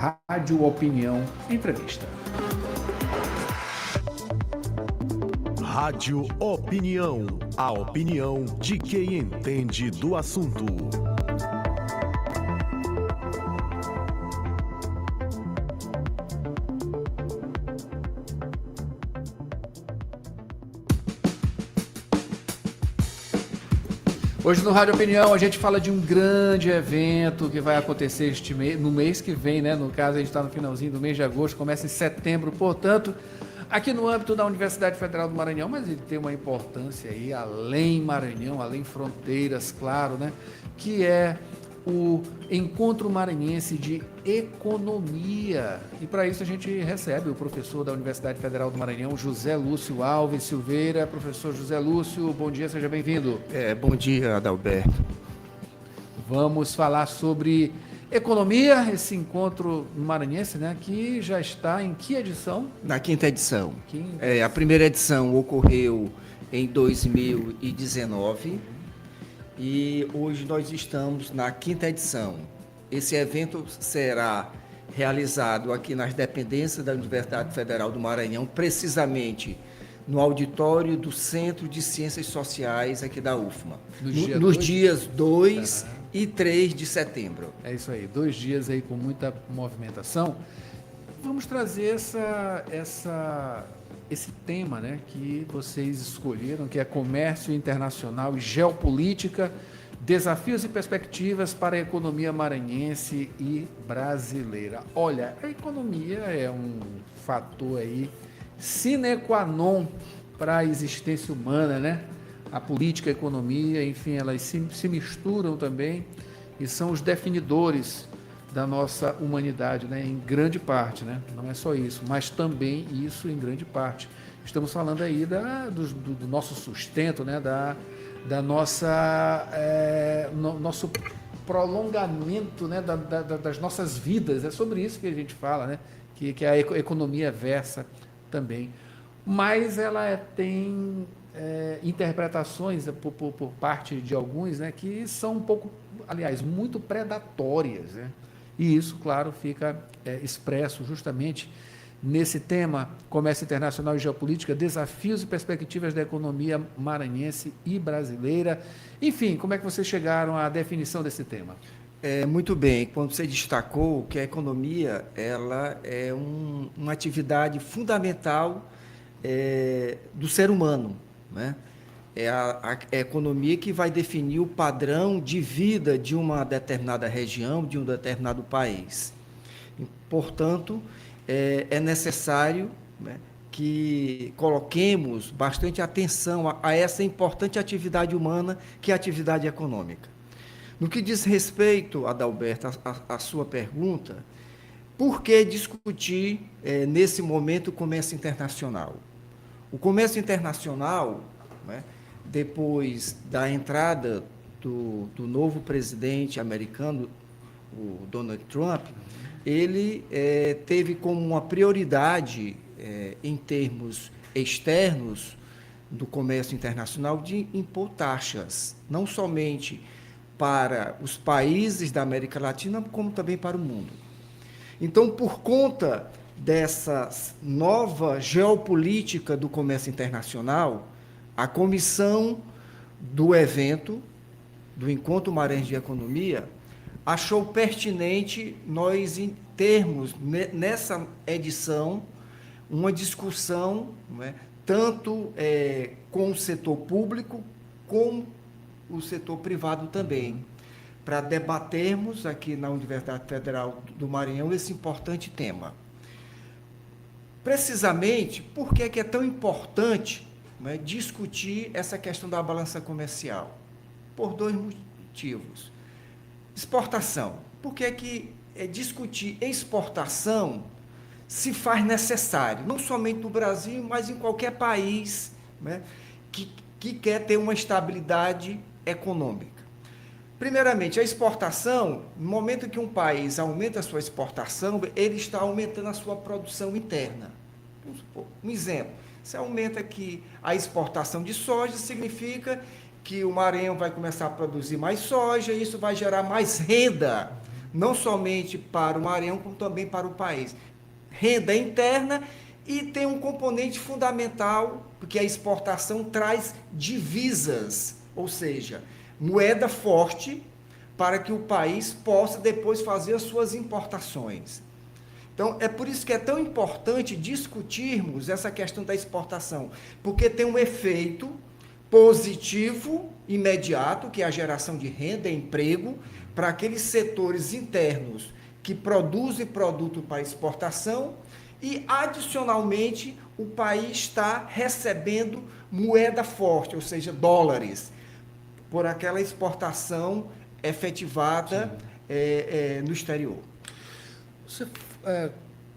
Rádio Opinião Entrevista. Rádio Opinião, a opinião de quem entende do assunto. Hoje no Rádio Opinião a gente fala de um grande evento que vai acontecer no mês que vem, né? No caso, a gente está no finalzinho do mês de agosto, começa em setembro, portanto, aqui no âmbito da Universidade Federal do Maranhão, mas ele tem uma importância aí além Maranhão, além fronteiras, claro, né? Que é o Encontro Maranhense de Economia. E para isso a gente recebe o professor da Universidade Federal do Maranhão, José Lúcio Alves Silveira. Professor José Lúcio, bom dia, seja bem-vindo. Bom dia, Adalberto. Vamos falar sobre economia, esse encontro maranhense, né, que já está em que edição? Na quinta edição. A primeira edição ocorreu em 2019 e hoje nós estamos na quinta edição. Esse evento será realizado aqui nas dependências da Universidade Federal do Maranhão, precisamente no auditório do Centro de Ciências Sociais aqui da UFMA, nos dias 2 e 3 de setembro. É isso aí, 2 dias aí com muita movimentação. Vamos trazer esse tema, né, que vocês escolheram, que é comércio internacional e geopolítica, desafios e perspectivas para a economia maranhense e brasileira. Olha, a economia é um fator aí sine qua non para a existência humana, né? A política, a economia, enfim, elas se misturam também e são os definidores da nossa humanidade, né? Em grande parte, né? Não é só isso, mas também isso em grande parte. Estamos falando aí do nosso sustento, né? Da nossa nosso prolongamento, né? Das nossas vidas. É sobre isso que a gente fala, né? Que a economia versa também. Mas ela tem interpretações por parte de alguns, né? Que são um pouco, aliás, muito predatórias, né? E isso, claro, fica expresso justamente nesse tema, comércio internacional e geopolítica, desafios e perspectivas da economia maranhense e brasileira. Enfim, como é que vocês chegaram à definição desse tema? Muito bem, quando você destacou que a economia ela é uma atividade fundamental do ser humano, né? É a economia que vai definir o padrão de vida de uma determinada região, de um determinado país. E, portanto, é necessário, né, que coloquemos bastante atenção a essa importante atividade humana, que é a atividade econômica. No que diz respeito, Adalberto, à sua pergunta, por que discutir, nesse momento, o comércio internacional? O comércio internacional, né, depois da entrada do novo presidente americano, o Donald Trump, ele teve como uma prioridade, em termos externos do comércio internacional, de impor taxas, não somente para os países da América Latina, como também para o mundo. Então, por conta dessa nova geopolítica do comércio internacional, a comissão do evento, do Encontro Maranhense de Economia, achou pertinente nós termos, nessa edição, uma discussão, né, tanto com o setor público, como o setor privado também, para debatermos aqui na Universidade Federal do Maranhão esse importante tema. Precisamente, por que é tão importante, né, discutir essa questão da balança comercial? Por 2 motivos. Exportação. Por que discutir exportação se faz necessário, não somente no Brasil, mas em qualquer país, né, que quer ter uma estabilidade econômica? Primeiramente, a exportação, no momento que um país aumenta a sua exportação, ele está aumentando a sua produção interna. Vamos supor, um exemplo, se aumenta aqui a exportação de soja, significa que o Maranhão vai começar a produzir mais soja, e isso vai gerar mais renda não somente para o Maranhão, como também para o país. Renda interna e tem um componente fundamental, porque a exportação traz divisas, ou seja, moeda forte para que o país possa depois fazer as suas importações. Então, é por isso que é tão importante discutirmos essa questão da exportação, porque tem um efeito positivo, imediato, que é a geração de renda e emprego, para aqueles setores internos que produzem produto para exportação e, adicionalmente, o país está recebendo moeda forte, ou seja, dólares, por aquela exportação efetivada no exterior. Você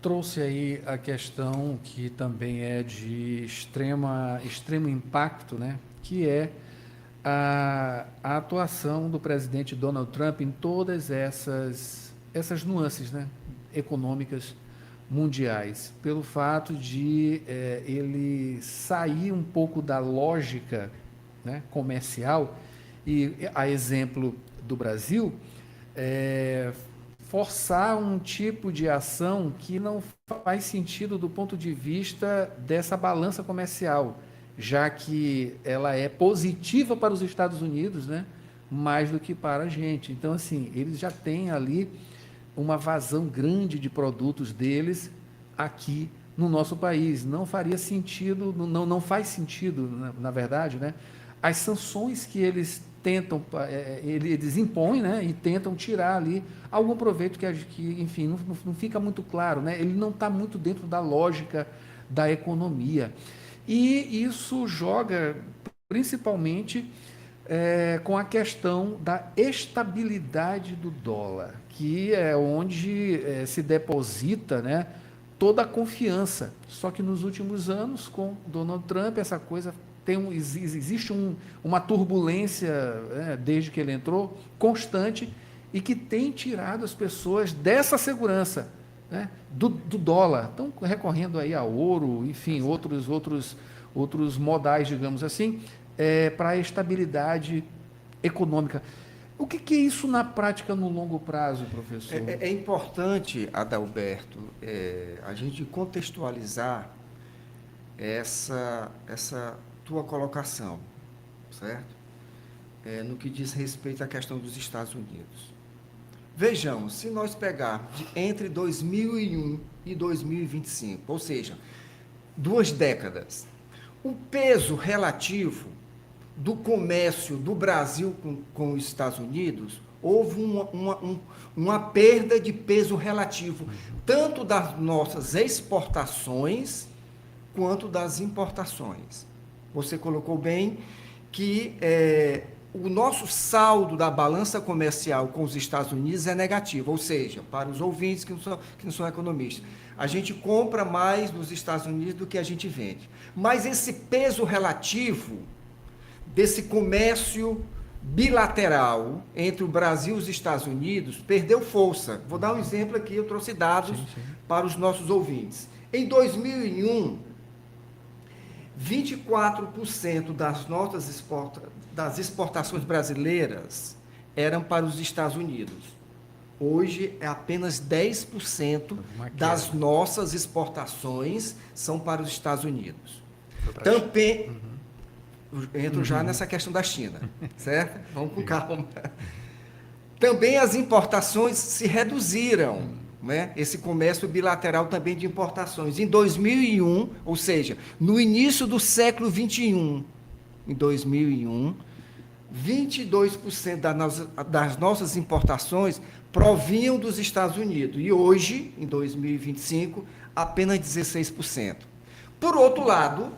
trouxe aí a questão que também é de extremo impacto, né? Que é a atuação do presidente Donald Trump em todas essas nuances, né? Econômicas mundiais, pelo fato de ele sair um pouco da lógica, né, comercial, e a exemplo do Brasil, forçar um tipo de ação que não faz sentido do ponto de vista dessa balança comercial, já que ela é positiva para os Estados Unidos, né, mais do que para a gente. Então, assim, eles já têm ali uma vazão grande de produtos deles aqui no nosso país. Não faria sentido, não faz sentido, na verdade, né, as sanções que eles tentam, eles impõem, né, e tentam tirar ali algum proveito que enfim, não fica muito claro, né? Ele não está muito dentro da lógica da economia. E isso joga principalmente com a questão da estabilidade do dólar, que é onde se deposita, né, toda a confiança. Só que nos últimos anos, com Donald Trump, essa coisa existe uma turbulência, desde que ele entrou, constante, e que tem tirado as pessoas dessa segurança, né, do dólar. Estão recorrendo aí a ouro, enfim, outros modais, digamos assim, para a estabilidade econômica. O que é isso na prática no longo prazo, professor? É importante, Adalberto, a gente contextualizar essa tua colocação, certo? No que diz respeito à questão dos Estados Unidos. Vejamos, se nós pegarmos entre 2001 e 2025, ou seja, 2 décadas, o peso relativo do comércio do Brasil com os Estados Unidos, houve uma perda de peso relativo, tanto das nossas exportações quanto das importações. Você colocou bem que o nosso saldo da balança comercial com os Estados Unidos é negativo, ou seja, para os ouvintes que não são economistas, a gente compra mais nos Estados Unidos do que a gente vende. Mas esse peso relativo desse comércio bilateral entre o Brasil e os Estados Unidos perdeu força. Vou dar um exemplo aqui, eu trouxe dados para os nossos ouvintes. Em 2001, 24% das exportações brasileiras eram para os Estados Unidos. Hoje é apenas 10% das nossas exportações são para os Estados Unidos. Também entro já nessa questão da China, certo? Vamos com calma. Também as importações se reduziram, né? Esse comércio bilateral também de importações. Em 2001, ou seja, no início do século XXI, em 2001, 22% das nossas importações provinham dos Estados Unidos. E hoje, em 2025, apenas 16%. Por outro lado,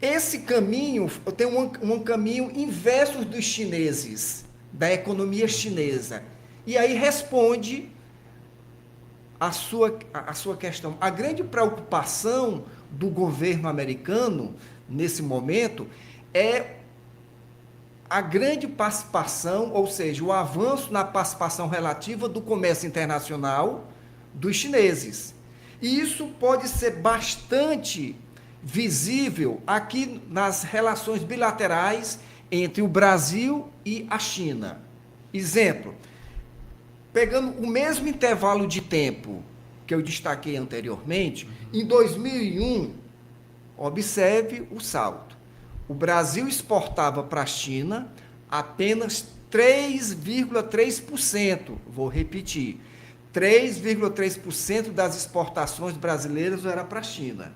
esse caminho tem um caminho inverso dos chineses, da economia chinesa. E aí responde a sua questão. A grande preocupação do governo americano, nesse momento, é a grande participação, ou seja, o avanço na participação relativa do comércio internacional dos chineses. E isso pode ser bastante visível aqui nas relações bilaterais entre o Brasil e a China. Exemplo, pegando o mesmo intervalo de tempo que eu destaquei anteriormente, em 2001, observe o salto. O Brasil exportava para a China apenas 3,3%. Vou repetir. 3,3% das exportações brasileiras era para a China.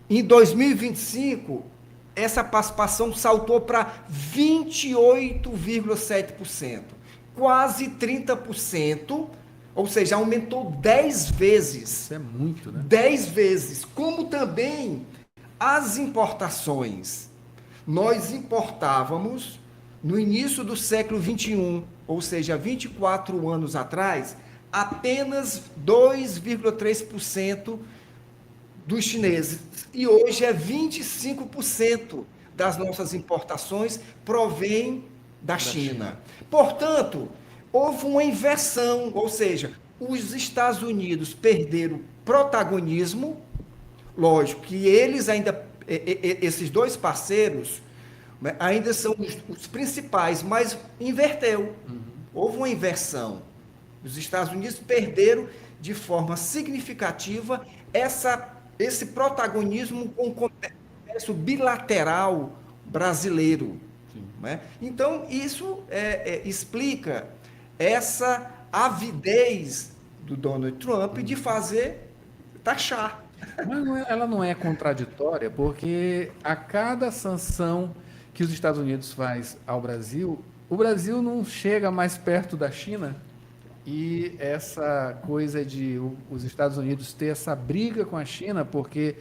Em 2025, essa participação saltou para 28,7%. Quase 30%, ou seja, aumentou 10 vezes. Isso é muito, né? 10 vezes. Como também as importações. Nós importávamos no início do século XXI, ou seja, 24 anos atrás, apenas 2,3% dos chineses. E hoje é 25% das nossas importações provém da China. Portanto, houve uma inversão, ou seja, os Estados Unidos perderam protagonismo. Lógico que eles ainda, esses dois parceiros, ainda são os principais, mas inverteu. Houve uma inversão. Os Estados Unidos perderam de forma significativa esse protagonismo com o comércio bilateral brasileiro. Né? Então, isso explica essa avidez do Donald Trump de fazer taxar. Mas ela não é contraditória, porque a cada sanção que os Estados Unidos faz ao Brasil, o Brasil não chega mais perto da China, e essa coisa de os Estados Unidos ter essa briga com a China, porque,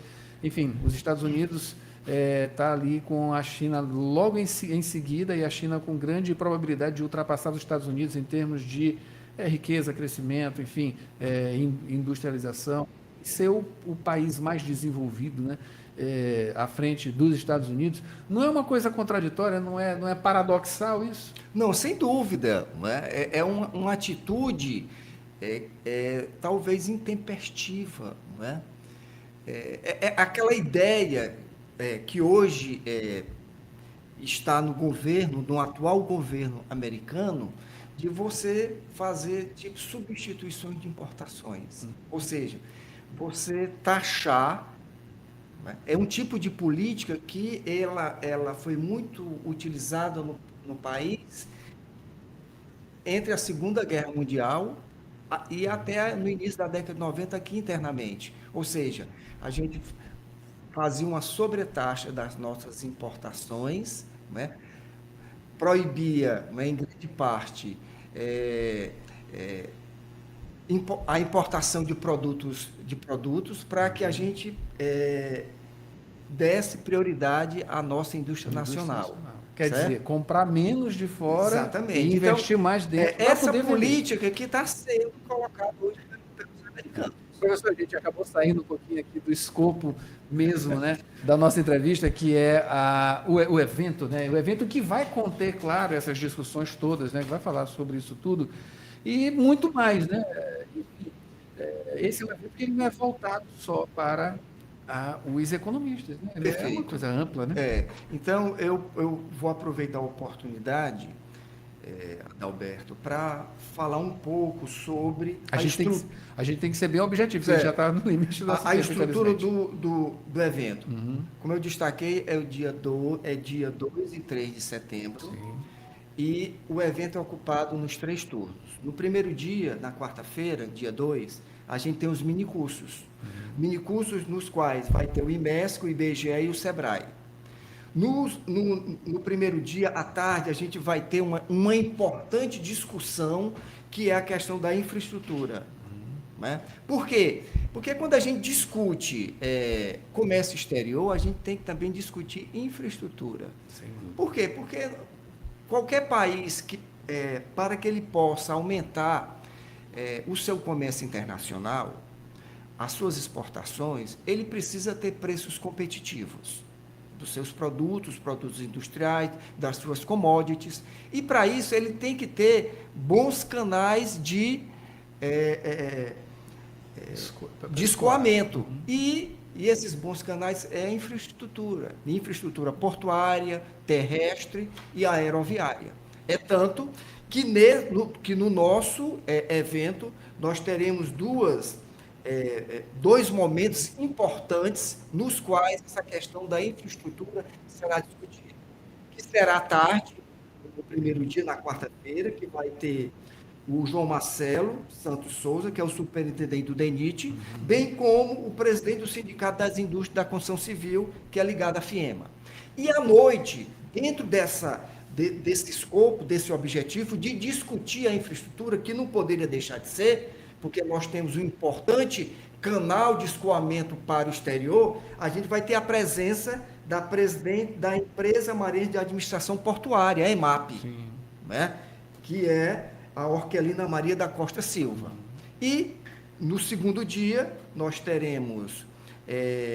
enfim, os Estados Unidos está ali com a China logo em seguida, e a China com grande probabilidade de ultrapassar os Estados Unidos em termos de riqueza, crescimento, enfim, industrialização, ser o país mais desenvolvido, né, à frente dos Estados Unidos. Não é uma coisa contraditória, não é paradoxal isso? Não, sem dúvida. Não é? É uma atitude talvez intempestiva. Não é? É aquela ideia que hoje está no governo, no atual governo americano, de você fazer tipo substituições de importações. Ou seja, você taxar. É um tipo de política que ela foi muito utilizada no país entre a Segunda Guerra Mundial e até no início da década de 90 aqui internamente. Ou seja, a gente fazia uma sobretaxa das nossas importações, né? Proibia, né, em grande parte, a importação de produtos para que a gente desse prioridade à nossa indústria nacional. Quer dizer, comprar menos de fora. Exatamente. E investir mais dentro. Essa política que está sendo colocada hoje pelos americanos. Professor, a gente acabou saindo um pouquinho aqui do escopo mesmo, né, da nossa entrevista, que é o evento, né? O evento que vai conter, claro, essas discussões todas, né, que vai falar sobre isso tudo e muito mais, né? Esse é um evento que não é voltado só para os economistas, né? Ele é uma coisa ampla, né? Então, eu vou aproveitar a oportunidade, Adalberto, para falar um pouco sobre a gente tem que ser bem objetivo, você já está no limite da a estrutura do evento. Como eu destaquei, é dia 2 e 3 de setembro. Sim. E o evento é ocupado nos 3 turnos. No primeiro dia, na quarta-feira, dia 2, a gente tem os minicursos. Minicursos nos quais vai ter o IMESC, o IBGE e o SEBRAE. No primeiro dia, à tarde, a gente vai ter uma importante discussão, que é a questão da infraestrutura. Né? Por quê? Porque quando a gente discute comércio exterior, a gente tem que também discutir infraestrutura. Por quê? Porque qualquer país para que ele possa aumentar o seu comércio internacional, as suas exportações, ele precisa ter preços competitivos dos seus produtos industriais, das suas commodities, e para isso ele tem que ter bons canais de escoamento. E esses bons canais infraestrutura portuária, terrestre e aeroviária. É tanto que no nosso evento nós teremos dois momentos importantes nos quais essa questão da infraestrutura será discutida. Que será à tarde, no primeiro dia, na quarta-feira, que vai ter o João Marcelo Santos Souza, que é o superintendente do DENIT, bem como o presidente do Sindicato das Indústrias da Construção Civil, que é ligado à FIEMA. E à noite, dentro desse escopo, desse objetivo de discutir a infraestrutura, que não poderia deixar de ser, porque nós temos um importante canal de escoamento para o exterior, a gente vai ter a presença da presidente da Empresa Marinha de Administração Portuária, a EMAP, né? Que é a Orquelina Maria da Costa Silva. E, no segundo dia, nós teremos,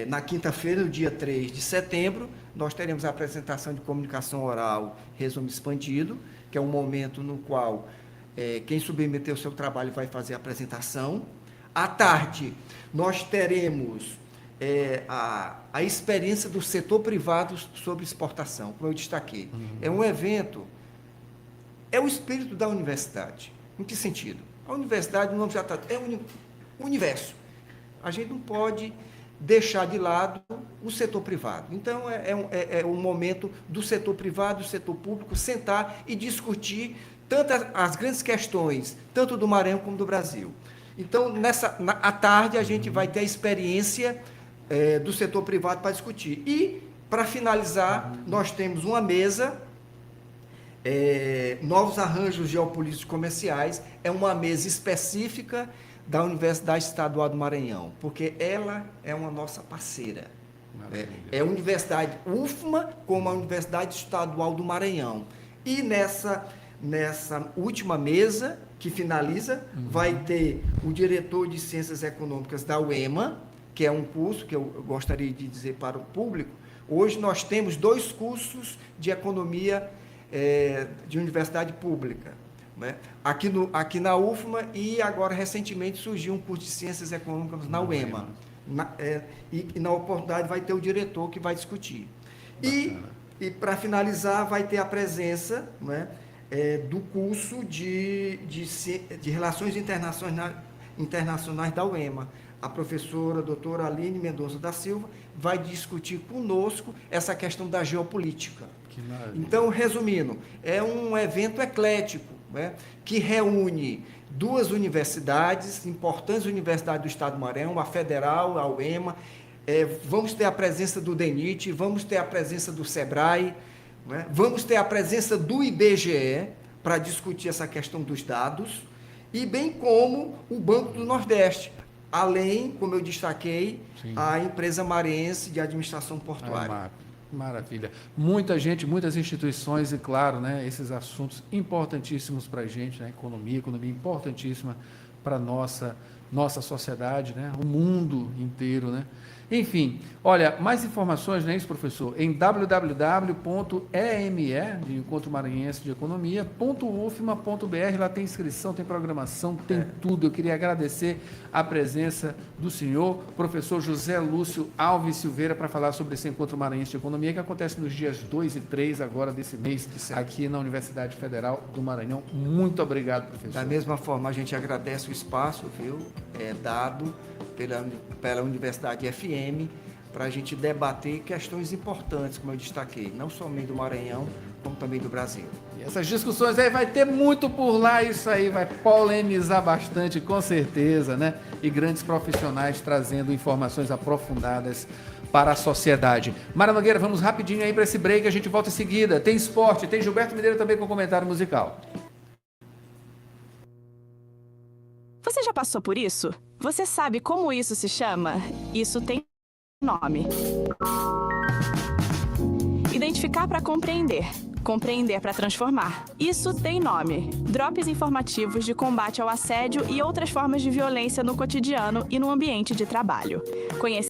na quinta-feira, no dia 3 de setembro, nós teremos a apresentação de comunicação oral, resumo expandido, que é um momento no qual quem submeter o seu trabalho vai fazer a apresentação. À tarde, nós teremos a experiência do setor privado sobre exportação, como eu destaquei. É um evento, é o espírito da universidade. Em que sentido? A universidade, o nome já está, é o universo. A gente não pode deixar de lado o setor privado. Então, é um momento do setor privado, do setor público, sentar e discutir tanto as grandes questões, tanto do Maranhão como do Brasil. Então, à tarde, a gente vai ter a experiência do setor privado para discutir. E, para finalizar, nós temos uma mesa, novos arranjos geopolíticos comerciais, é uma mesa específica da Universidade Estadual do Maranhão, porque ela é uma nossa parceira. É a Universidade UFMA como a Universidade Estadual do Maranhão. E nessa última mesa, que finaliza, vai ter o diretor de Ciências Econômicas da UEMA, que é um curso que eu gostaria de dizer para o público. Hoje nós temos 2 cursos de economia de universidade pública, né? Aqui na UFMA, e agora recentemente surgiu um curso de Ciências Econômicas na UEMA. E na oportunidade vai ter o diretor que vai discutir. E para finalizar, vai ter a presença, né, do curso de Relações Internacionais da UEMA. A professora doutora Aline Mendonça da Silva vai discutir conosco essa questão da geopolítica. Então, resumindo, é um evento eclético, né, que reúne 2 universidades, importantes universidades do Estado do Maranhão, a Federal, a UEMA. Vamos ter a presença do DENIT, vamos ter a presença do SEBRAE, né, vamos ter a presença do IBGE para discutir essa questão dos dados, e bem como o Banco do Nordeste, além, como eu destaquei, a Empresa Maranhense de Administração Portuária. Maravilha. Muita gente, muitas instituições e, claro, né, esses assuntos importantíssimos para a gente, né, economia importantíssima para a nossa sociedade, né, o mundo inteiro, né? Enfim, olha, mais informações, não é isso, professor? Em www.eme, de Encontro Maranhense de Economia.ufma.br, lá tem inscrição, tem programação, tem tudo. Eu queria agradecer a presença do senhor, professor José Lúcio Alves Silveira, para falar sobre esse Encontro Maranhense de Economia, que acontece nos dias 2 e 3 agora desse mês, aqui na Universidade Federal do Maranhão. Muito obrigado, professor. Da mesma forma, a gente agradece o espaço, viu, dado pela Universidade FM, para a gente debater questões importantes, como eu destaquei, não somente do Maranhão, como também do Brasil. E essas discussões aí vai ter muito por lá, isso aí vai polemizar bastante, com certeza, né? E grandes profissionais trazendo informações aprofundadas para a sociedade. Mara Nogueira, vamos rapidinho aí para esse break, a gente volta em seguida. Tem esporte, tem Gilberto Mineiro também com comentário musical. Você já passou por isso? Você sabe como isso se chama? Isso tem nome. Identificar para compreender. Compreender para transformar. Isso tem nome. Drops informativos de combate ao assédio e outras formas de violência no cotidiano e no ambiente de trabalho. Conhecer